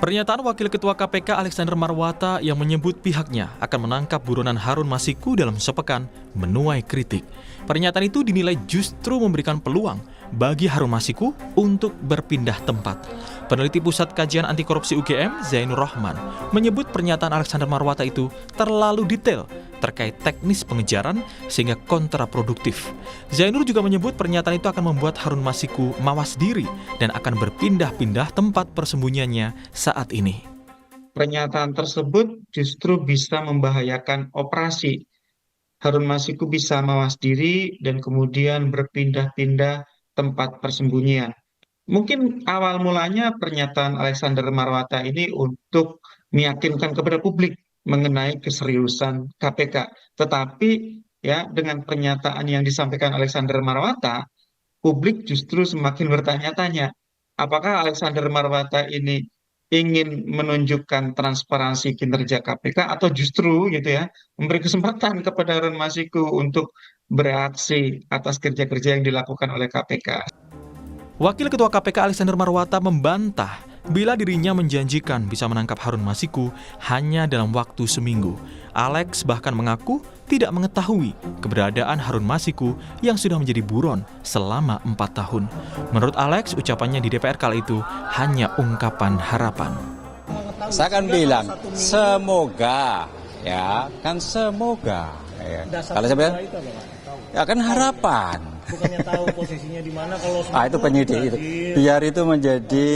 Pernyataan Wakil Ketua KPK Alexander Marwata yang menyebut pihaknya akan menangkap buronan Harun Masiku dalam sepekan menuai kritik. Pernyataan itu dinilai justru memberikan peluang bagi Harun Masiku untuk berpindah tempat. Peneliti Pusat Kajian Anti Korupsi UGM, Zainur Rahman, menyebut pernyataan Alexander Marwata itu terlalu detail terkait teknis pengejaran sehingga kontraproduktif. Zainur juga menyebut pernyataan itu akan membuat Harun Masiku mawas diri dan akan berpindah-pindah tempat persembunyiannya saat ini. Pernyataan tersebut justru bisa membahayakan operasi. Harun Masiku bisa mawas diri dan kemudian berpindah-pindah tempat persembunyian. Mungkin awal mulanya pernyataan Alexander Marwata ini untuk meyakinkan kepada publik mengenai keseriusan KPK. Tetapi ya dengan pernyataan yang disampaikan Alexander Marwata, publik justru semakin bertanya-tanya, apakah Alexander Marwata ini ingin menunjukkan transparansi kinerja KPK atau justru gitu ya memberi kesempatan kepada Harun Masiku untuk bereaksi atas kerja-kerja yang dilakukan oleh KPK. Wakil Ketua KPK Alexander Marwata membantah bila dirinya menjanjikan bisa menangkap Harun Masiku hanya dalam waktu seminggu. Alex bahkan mengaku tidak mengetahui keberadaan Harun Masiku yang sudah menjadi buron selama 4 tahun. Menurut Alex, ucapannya di DPR kala itu hanya ungkapan harapan. Saya kan bilang, semoga, ya kan semoga. Ya. Kalau saya bilang, ya kan harapan. Bukannya tahu posisinya di mana kalau itu penyidik itu. Biar itu menjadi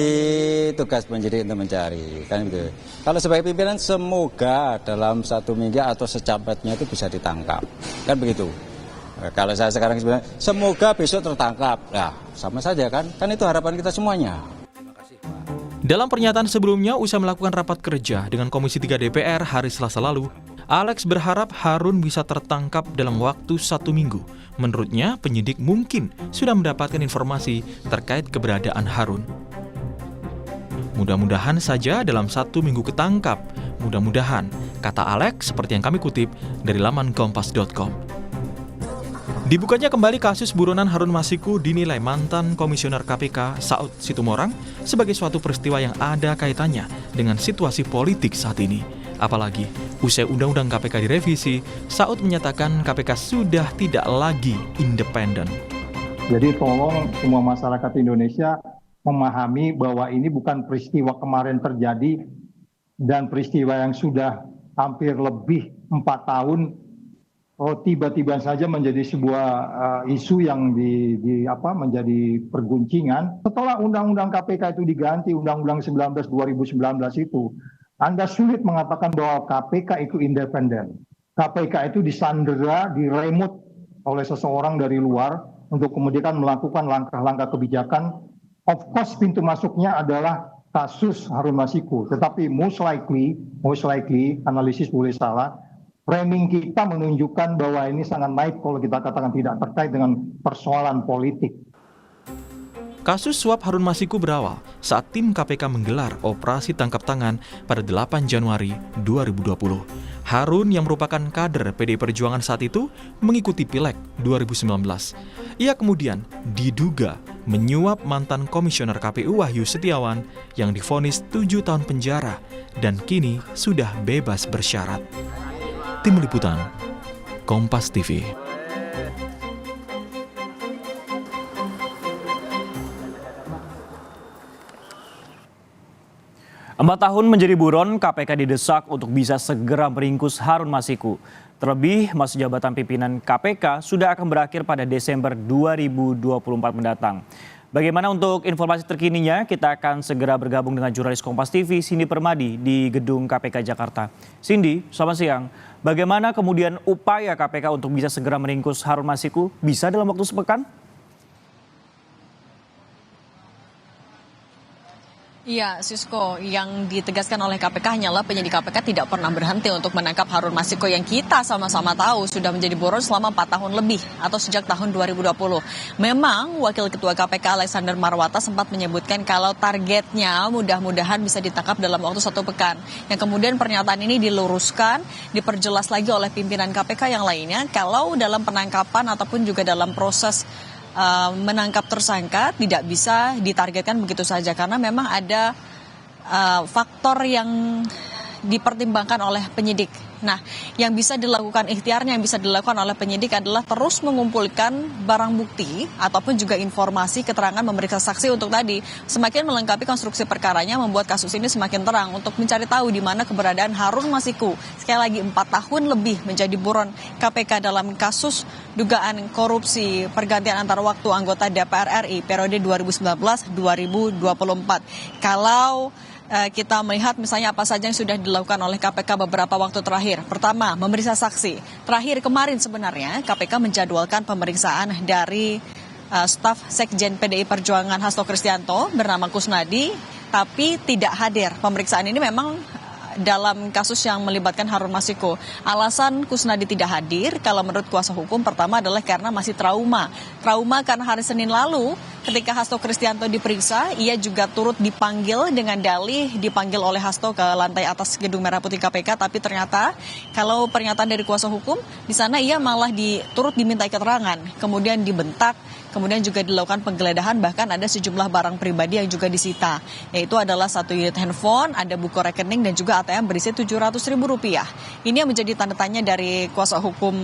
tugas penyidik untuk mencari, kan gitu. Kalau sebagai pimpinan semoga dalam 1 minggu atau secepatnya itu bisa ditangkap, kan begitu. Kalau saya sekarang sebenarnya semoga besok tertangkap, nah sama saja kan itu harapan kita semuanya. Dalam pernyataan sebelumnya, usai melakukan rapat kerja dengan Komisi 3 DPR hari Selasa lalu, Alex berharap Harun bisa tertangkap dalam waktu 1 minggu. Menurutnya, penyidik mungkin sudah mendapatkan informasi terkait keberadaan Harun. Mudah-mudahan saja dalam 1 minggu ketangkap. Mudah-mudahan, kata Alex seperti yang kami kutip dari laman kompas.com. Dibukanya kembali kasus buronan Harun Masiku dinilai mantan Komisioner KPK Saud Situmorang sebagai suatu peristiwa yang ada kaitannya dengan situasi politik saat ini. Apalagi, usai Undang-Undang KPK direvisi, Saud menyatakan KPK sudah tidak lagi independen. Jadi tolong semua masyarakat Indonesia memahami bahwa ini bukan peristiwa kemarin terjadi dan peristiwa yang sudah hampir lebih 4 tahun tiba-tiba saja menjadi sebuah isu yang menjadi perguncingan. Setelah Undang-Undang KPK itu diganti, Undang-Undang 19 2019 itu, Anda sulit mengatakan bahwa KPK itu independen. KPK itu disandera, diremut oleh seseorang dari luar untuk kemudian melakukan langkah-langkah kebijakan. Of course pintu masuknya adalah kasus Harun Masiku. Tetapi most likely, analisis boleh salah, framing kita menunjukkan bahwa ini sangat naif kalau kita katakan tidak terkait dengan persoalan politik. Kasus suap Harun Masiku berawal saat tim KPK menggelar operasi tangkap tangan pada 8 Januari 2020. Harun yang merupakan kader PDI Perjuangan saat itu mengikuti Pileg 2019. Ia kemudian diduga menyuap mantan Komisioner KPU Wahyu Setiawan yang divonis 7 tahun penjara dan kini sudah bebas bersyarat. Tim Liputan, Kompas TV. 4 tahun menjadi buron, KPK didesak untuk bisa segera meringkus Harun Masiku. Terlebih, masa jabatan pimpinan KPK sudah akan berakhir pada Desember 2024 mendatang. Bagaimana untuk informasi terkininya, kita akan segera bergabung dengan jurnalis Kompas TV, Cindy Permadi, di Gedung KPK Jakarta. Cindy, selamat siang. Bagaimana kemudian upaya KPK untuk bisa segera meringkus Harun Masiku? Bisa dalam waktu sepekan? Iya, Sisko, yang ditegaskan oleh KPK hanyalah penyidik KPK tidak pernah berhenti untuk menangkap Harun Masiku yang kita sama-sama tahu sudah menjadi buron selama 4 tahun lebih atau sejak tahun 2020. Memang Wakil Ketua KPK Alexander Marwata sempat menyebutkan kalau targetnya mudah-mudahan bisa ditangkap dalam waktu 1 pekan. Yang kemudian pernyataan ini diluruskan, diperjelas lagi oleh pimpinan KPK yang lainnya kalau dalam penangkapan ataupun juga dalam proses menangkap tersangka tidak bisa ditargetkan begitu saja karena memang ada faktor yang dipertimbangkan oleh penyidik. Nah, yang bisa dilakukan ikhtiarnya, yang bisa dilakukan oleh penyidik adalah terus mengumpulkan barang bukti ataupun juga informasi, keterangan, memeriksa saksi untuk tadi semakin melengkapi konstruksi perkaranya, membuat kasus ini semakin terang untuk mencari tahu di mana keberadaan Harun Masiku. Sekali lagi 4 tahun lebih menjadi buron KPK dalam kasus dugaan korupsi pergantian antar waktu anggota DPR RI periode 2019-2024. Kalau kita melihat misalnya apa saja yang sudah dilakukan oleh KPK beberapa waktu terakhir. Pertama, memeriksa saksi. Terakhir kemarin sebenarnya KPK menjadwalkan pemeriksaan dari staf Sekjen PDI Perjuangan Hasto Kristianto bernama Kusnadi, tapi tidak hadir. Pemeriksaan ini memang dalam kasus yang melibatkan Harun Masiku. Alasan Kusnadi tidak hadir kalau menurut kuasa hukum pertama adalah karena masih trauma. Trauma karena hari Senin lalu ketika Hasto Kristianto diperiksa, ia juga turut dipanggil dengan dalih dipanggil oleh Hasto ke lantai atas Gedung Merah Putih KPK, tapi ternyata kalau pernyataan dari kuasa hukum di sana ia malah turut dimintai keterangan, kemudian dibentak, kemudian juga dilakukan penggeledahan, bahkan ada sejumlah barang pribadi yang juga disita, yaitu adalah 1 unit handphone, ada buku rekening dan juga ATM berisi Rp700.000. Ini yang menjadi tanda tanya dari kuasa hukum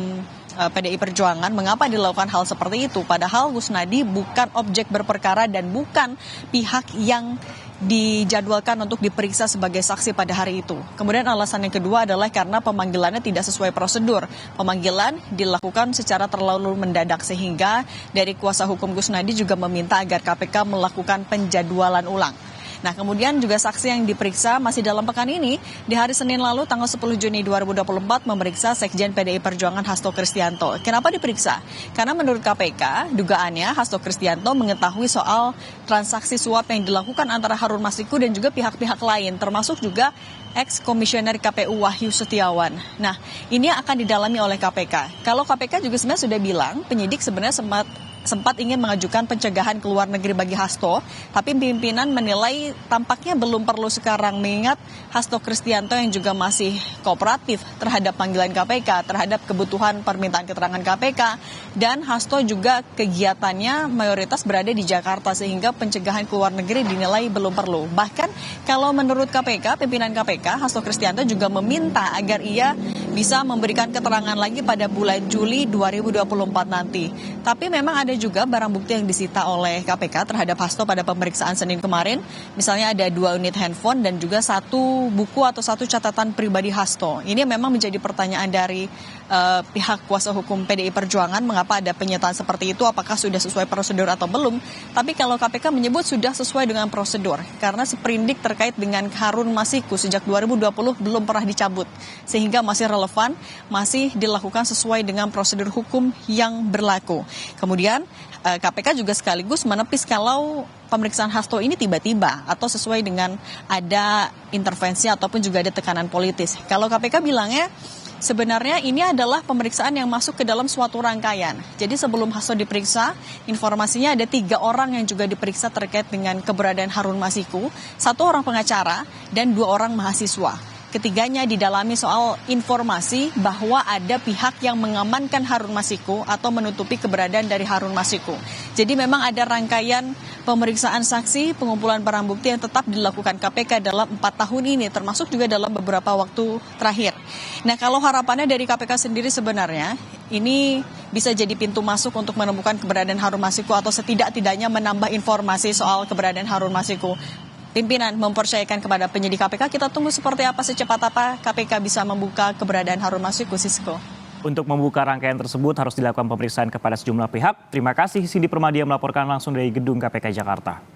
PDI Perjuangan, mengapa dilakukan hal seperti itu, padahal Kusnadi bukan objek berperkara dan bukan pihak yang dijadwalkan untuk diperiksa sebagai saksi pada hari itu. Kemudian alasan yang kedua adalah karena pemanggilannya tidak sesuai prosedur. Pemanggilan dilakukan secara terlalu mendadak sehingga dari kuasa hukum Kusnadi juga meminta agar KPK melakukan penjadwalan ulang. Nah, kemudian juga saksi yang diperiksa masih dalam pekan ini, di hari Senin lalu tanggal 10 Juni 2024 memeriksa Sekjen PDI Perjuangan Hasto Kristianto. Kenapa diperiksa? Karena menurut KPK, dugaannya Hasto Kristianto mengetahui soal transaksi suap yang dilakukan antara Harun Masiku dan juga pihak-pihak lain, termasuk juga ex-komisioner KPU Wahyu Setiawan. Nah, ini akan didalami oleh KPK. Kalau KPK juga sebenarnya sudah bilang, penyidik sebenarnya sempat ingin mengajukan pencegahan ke luar negeri bagi Hasto, tapi pimpinan menilai tampaknya belum perlu sekarang mengingat Hasto Kristianto yang juga masih kooperatif terhadap panggilan KPK, terhadap kebutuhan permintaan keterangan KPK, dan Hasto juga kegiatannya mayoritas berada di Jakarta sehingga pencegahan ke luar negeri dinilai belum perlu. Bahkan kalau menurut KPK, pimpinan KPK, Hasto Kristianto juga meminta agar ia bisa memberikan keterangan lagi pada bulan Juli 2024 nanti. Tapi memang ada juga barang bukti yang disita oleh KPK terhadap Hasto pada pemeriksaan Senin kemarin. Misalnya ada 2 unit handphone dan juga 1 buku atau 1 catatan pribadi Hasto. Ini memang menjadi pertanyaan dari pihak kuasa hukum PDI Perjuangan, mengapa ada penyitaan seperti itu, apakah sudah sesuai prosedur atau belum. Tapi kalau KPK menyebut sudah sesuai dengan prosedur, karena seprindik terkait dengan Harun Masiku sejak 2020 belum pernah dicabut, sehingga masih relevan, masih dilakukan sesuai dengan prosedur hukum yang berlaku. Kemudian KPK juga sekaligus menepis kalau pemeriksaan Hasto ini tiba-tiba atau sesuai dengan ada intervensi ataupun juga ada tekanan politis. Kalau KPK bilangnya sebenarnya ini adalah pemeriksaan yang masuk ke dalam suatu rangkaian. Jadi sebelum Hasto diperiksa, informasinya ada 3 orang yang juga diperiksa terkait dengan keberadaan Harun Masiku, 1 orang pengacara dan 2 orang mahasiswa. Ketiganya didalami soal informasi bahwa ada pihak yang mengamankan Harun Masiku atau menutupi keberadaan dari Harun Masiku. Jadi memang ada rangkaian pemeriksaan saksi, pengumpulan barang bukti yang tetap dilakukan KPK dalam 4 tahun ini, termasuk juga dalam beberapa waktu terakhir. Nah, kalau harapannya dari KPK sendiri sebenarnya, ini bisa jadi pintu masuk untuk menemukan keberadaan Harun Masiku atau setidak-tidaknya menambah informasi soal keberadaan Harun Masiku. Pimpinan mempercayakan kepada penyidik KPK, kita tunggu seperti apa, secepat apa KPK bisa membuka keberadaan Harun Masiku, Sisko. Untuk membuka rangkaian tersebut harus dilakukan pemeriksaan kepada sejumlah pihak. Terima kasih Cindy Permadia melaporkan langsung dari Gedung KPK Jakarta.